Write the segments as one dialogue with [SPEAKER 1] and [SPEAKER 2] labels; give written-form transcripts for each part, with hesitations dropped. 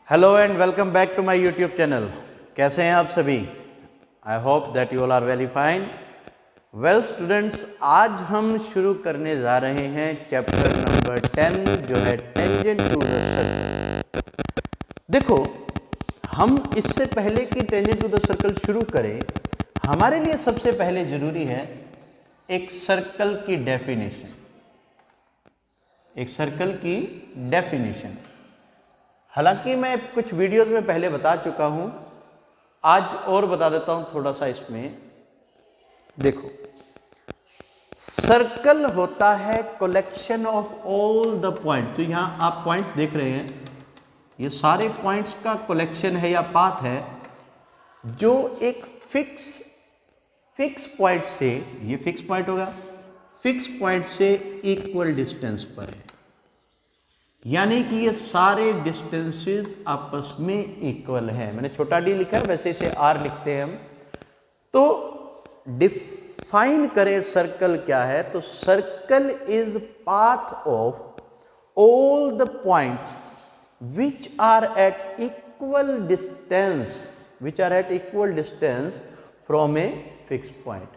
[SPEAKER 1] Hello and welcome back to my YouTube channel. कैसे हैं आप सभी? I hope that you all are very fine. Well students, आज हम शुरू करने जा रहे हैं चैप्टर नंबर 10 जो है टेंजेंट टू द सर्कल। देखो, हम इससे पहले कि टेंजेंट टू द सर्कल शुरू करें, हमारे लिए सबसे पहले जरूरी है एक सर्कल की डेफिनेशन। एक सर्कल की डेफिनेशन हालांकि मैं कुछ वीडियोस में पहले बता चुका हूं, आज और बता देता हूं थोड़ा सा। इसमें देखो, सर्कल होता है collection of all the point. तो यहां आप पॉइंट्स देख रहे हैं, ये सारे पॉइंट्स का कलेक्शन है या पाथ है जो एक फिक्स पॉइंट से, ये फिक्स पॉइंट होगा, फिक्स पॉइंट से इक्वल डिस्टेंस पर है। यानी कि ये सारे डिस्टेंसेस आपस में इक्वल हैं। मैंने छोटा डी लिखा है, वैसे इसे आर लिखते हैं हम। तो डिफाइन करें सर्कल क्या है, तो circle is path of all the points which are at equal distance from a fix point.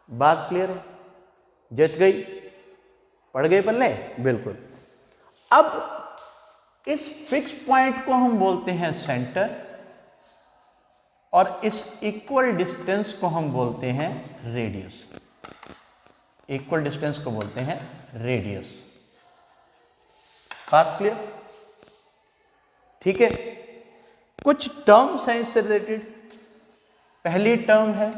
[SPEAKER 1] बात क्लियर है? जच गई? पढ़ गए पल्ले? बिल्कुल। अब इस फिक्स पॉइंट को हम बोलते हैं सेंटर और इस इक्वल डिस्टेंस को हम बोलते हैं रेडियस। इक्वल डिस्टेंस को बोलते हैं रेडियस। बात क्लियर? ठीक है। कुछ टर्म्स हैं इससे रिलेटेड। पहली टर्म है,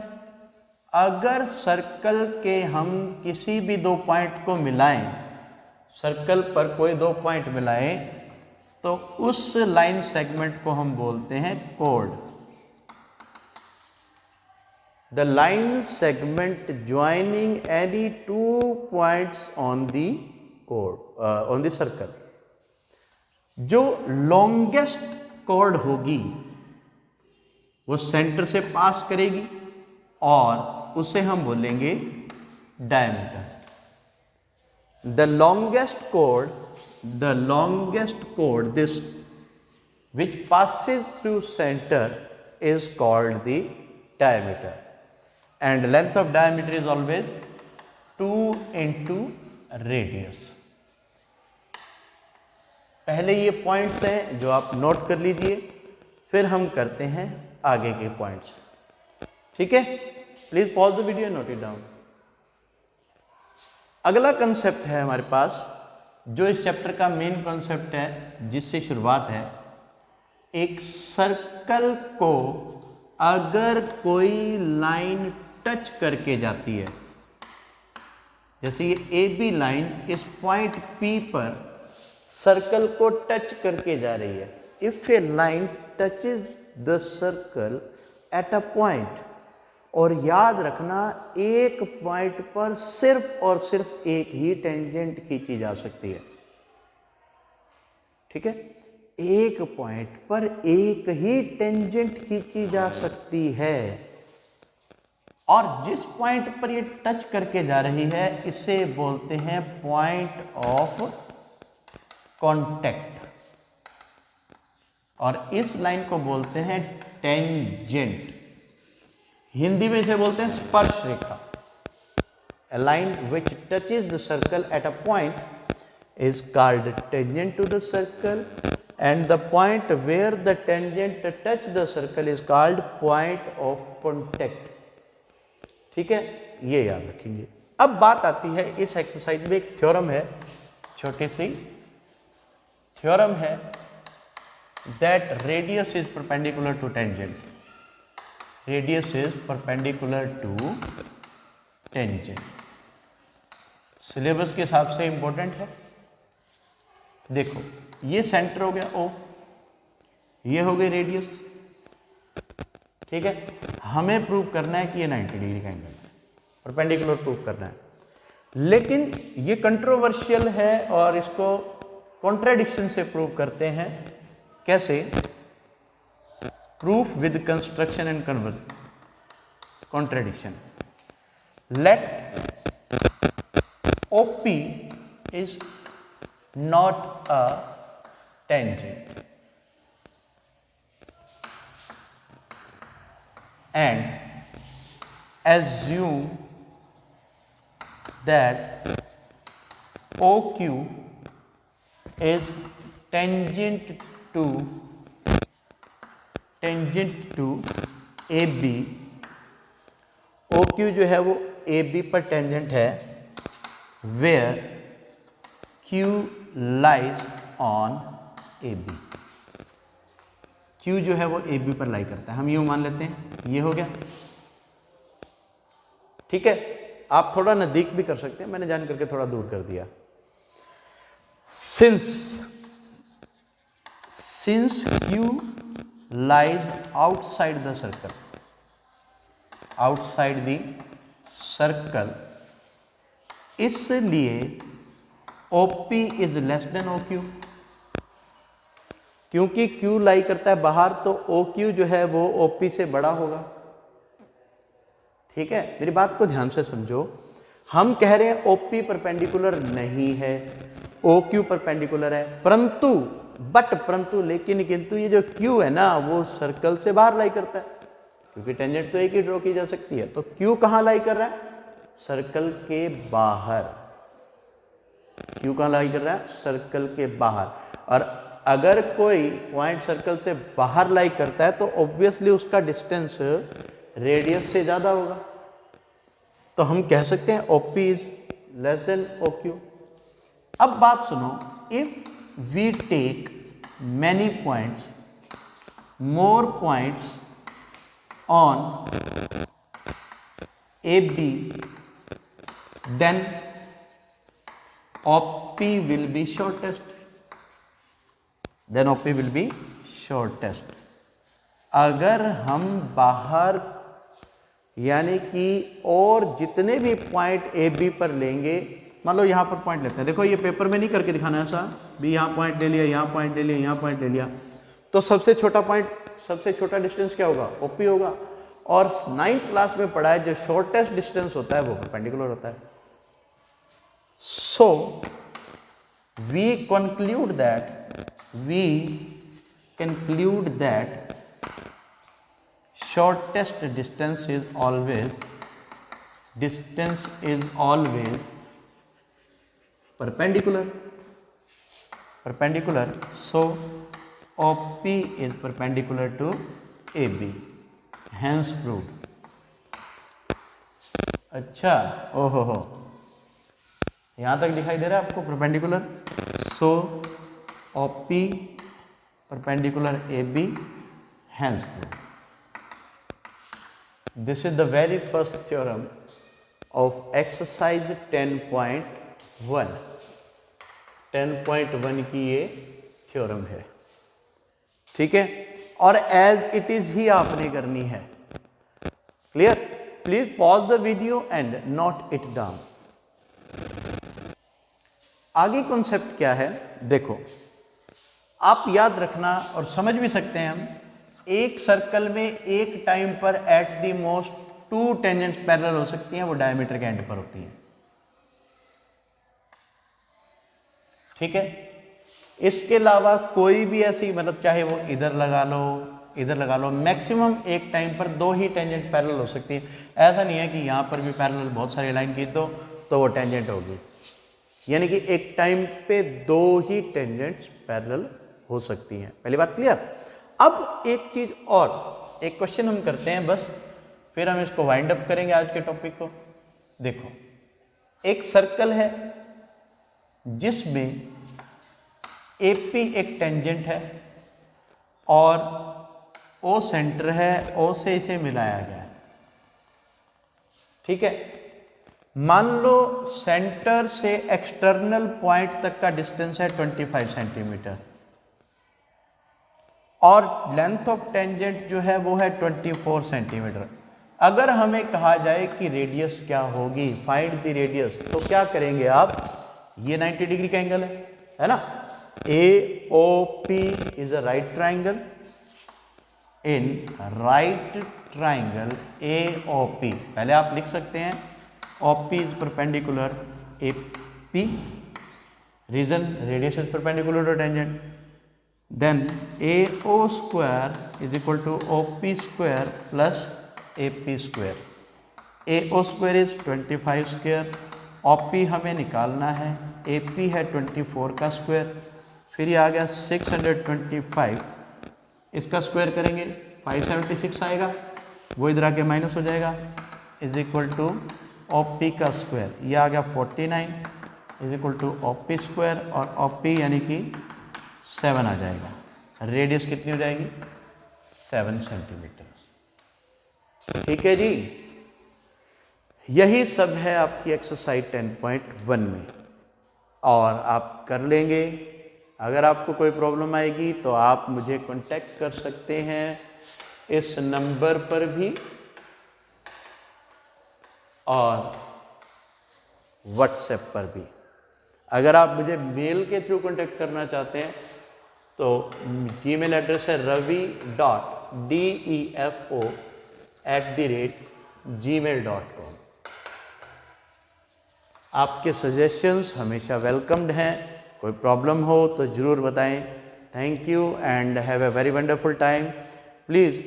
[SPEAKER 1] अगर सर्कल के हम किसी भी दो पॉइंट को मिलाएं, सर्कल पर कोई दो पॉइंट मिलाएं, तो उस लाइन सेगमेंट को हम बोलते हैं code. The line segment joining any two points on the code, on the circle. जो लॉन्गेस्ट कोड होगी वो सेंटर से पास करेगी और उसे हम बोलेंगे diameter. The longest chord, this which passes through center is called the diameter, and length of diameter is always 2 into radius. पहले ये पॉइंट्स हैं जो आप नोट कर लीजिए, फिर हम करते हैं आगे के पॉइंट्स। ठीक है? Please pause the video, note it down. अगला कंसेप्ट है हमारे पास, जो इस चैप्टर का मेन कंसेप्ट है, जिससे शुरुआत है। एक सर्कल को अगर कोई लाइन टच करके जाती है, जैसे ये ए बी लाइन इस पॉइंट पी पर सर्कल को टच करके जा रही है। If A line touches the circle at a point, और याद रखना, एक पॉइंट पर सिर्फ और सिर्फ एक ही टेंजेंट खींची जा सकती है। ठीक है? एक पॉइंट पर एक ही टेंजेंट खींची जा सकती है, और जिस पॉइंट पर ये टच करके जा रही है इसे बोलते हैं पॉइंट ऑफ कांटेक्ट, और इस लाइन को बोलते हैं टेंजेंट। हिंदी में इसे बोलते हैं स्पर्श रेखा। A line which touches the circle at a point is called tangent to the circle, and the point where the tangent touch the circle is called point of contact. ठीक है? ये याद रखेंगे। अब बात आती है, इस एक्सरसाइज में एक थ्योरम है, छोटी सी थ्योरम है, that radius is perpendicular to tangent. Radius is perpendicular to tangent. Syllabus के हिसाब से इंपॉर्टेंट है। देखो, ये सेंटर हो गया O, ये हो गई रेडियस। ठीक है? हमें प्रूव करना है कि ये 90 डिग्री का एंगल है, परपेंडिकुलर प्रूव करना है। लेकिन ये कंट्रोवर्शियल है और इसको कॉन्ट्राडिक्शन से प्रूव करते हैं। कैसे? Proof with construction and contradiction. Let OP is not a tangent. and assume that OQ is tangent to AB। OQ जो है वो AB पर टेंजेंट है, where Q lies on AB। Q जो है वो AB पर लाई करता है, हम यूं मान लेते हैं। ये हो गया, ठीक है। आप थोड़ा नजदीक भी कर सकते हैं, मैंने जान करके थोड़ा दूर कर दिया। since Q lies outside the circle, इसलिए OP is less than OQ। क्योंकि Q लाई करता है बाहर, तो OQ जो है वो OP से बड़ा होगा। ठीक है, मेरी बात को ध्यान से समझो। हम कह रहे हैं OP परपेंडिकुलर नहीं है, OQ परपेंडिकुलर है, परंतु लेकिन किंतु ये जो Q है ना वो सर्कल से बाहर लाई करता है, क्योंकि टेंजेंट तो एक ही ड्रॉ की जा सकती है। तो Q कहां लाई कर रहा है? सर्कल के बाहर। Q कहां लाई कर रहा है? सर्कल के बाहर। और अगर कोई पॉइंट सर्कल से बाहर लाई करता है तो ऑब्वियसली उसका डिस्टेंस रेडियस से ज्यादा होगा। तो हम कह सकते हैं OP is less than OQ। अब बात सुनो, if we take many points, more points on AB, then OP will be shortest। अगर हम बाहर यानी कि और जितने भी पॉइंट AB पर लेंगे, मान लो यहां पर पॉइंट लेते हैं, देखो ये पेपर में नहीं करके दिखाना ऐसा भी, यहां पॉइंट ले लिया, यहां पॉइंट ले लिया, यहां पॉइंट ले लिया, तो सबसे छोटा पॉइंट, सबसे छोटा डिस्टेंस क्या होगा? OP होगा। और 9th क्लास में पढ़ा है जो शॉर्टेस्ट डिस्टेंस होता है वो परपेंडिकुलर होता है। So we conclude that shortest distance is always perpendicular। So OP is perpendicular to AB, hence proved। अच्छा, ओहो हो, यहां तक दिखाई दे रहा है आपको perpendicular. So OP perpendicular AB, hence proved। This is the very first theorem of exercise 10.1। 10.1 की ये थ्योरम है, ठीक है। और एज इट इज ही आपने करनी है। Clear? Please pause the video and note it down. आगे कॉन्सेप्ट क्या है देखो, आप याद रखना और समझ भी सकते हैं हम। एक सर्कल में एक टाइम पर at the most 2 tangents parallel हो सकती हैं, वो डायमीटर के एंड पर होती हैं। ठीक है, इसके अलावा कोई भी ऐसी, मतलब चाहे वो इधर लगा लो, मैक्सिमम एक टाइम पर 2 ही टेंजेंट पैरेलल हो सकती है। ऐसा नहीं है कि यहां पर भी पैरेलल बहुत सारी लाइन की तो वो टेंजेंट होगी, यानी कि एक टाइम पे 2 ही टेंजेंट्स पैरेलल हो सकती हैं। पहली बात क्लियर। अब एक चीज और, एक क्वेश्चन हम करते हैं बस, फिर हम इसको वाइंड अप करेंगे आज के टॉपिक को। देखो, एक सर्कल है जिसमें AP एक टेंजेंट है और O सेंटर है, O से इसे मिलाया गया है। ठीक है, मान लो सेंटर से एक्सटर्नल पॉइंट तक का डिस्टेंस है 25 सेंटीमीटर और लेंथ ऑफ टेंजेंट जो है वो है 24 सेंटीमीटर। अगर हमें कहा जाए कि रेडियस क्या होगी, फाइंड द रेडियस, तो क्या करेंगे आप? ये 90 डिग्री का एंगल है ना। AOP is a right triangle. In right triangle AOP, पहले आप लिख सकते हैं OP is perpendicular AP, reason radius is perpendicular to tangent. Then AO square is equal to OP square plus AP square, AO square is 25 square, OP हमें निकालना है, AP है 24 का स्क्वायर, फिर ये आ गया 625, इसका स्क्वायर करेंगे 576 आएगा, वो इधर आके माइनस हो जाएगा, इज इक्वल टू OP का स्क्वायर, ये आ गया 49 is equal to OP square, और OP यानी कि 7 आ जाएगा। रेडियस कितनी हो जाएगी? 7 सेंटीमीटर। ठीक है जी, यही सब है आपकी एक्सरसाइज 10.1 में, और आप कर लेंगे। अगर आपको कोई प्रॉब्लम आएगी तो आप मुझे कांटेक्ट कर सकते हैं इस नंबर पर भी और व्हाट्सएप पर भी। अगर आप मुझे मेल के थ्रू कांटेक्ट करना चाहते हैं तो जीमेल एड्रेस है ravi.defo@gmail.com। आपके सजेशंस हमेशा वेलकम्ड हैं, कोई प्रॉब्लम हो तो ज़रूर बताएं। Thank you and have a very wonderful time. Please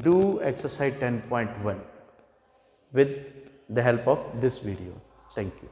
[SPEAKER 1] do exercise 10.1 with the help of this video. Thank you.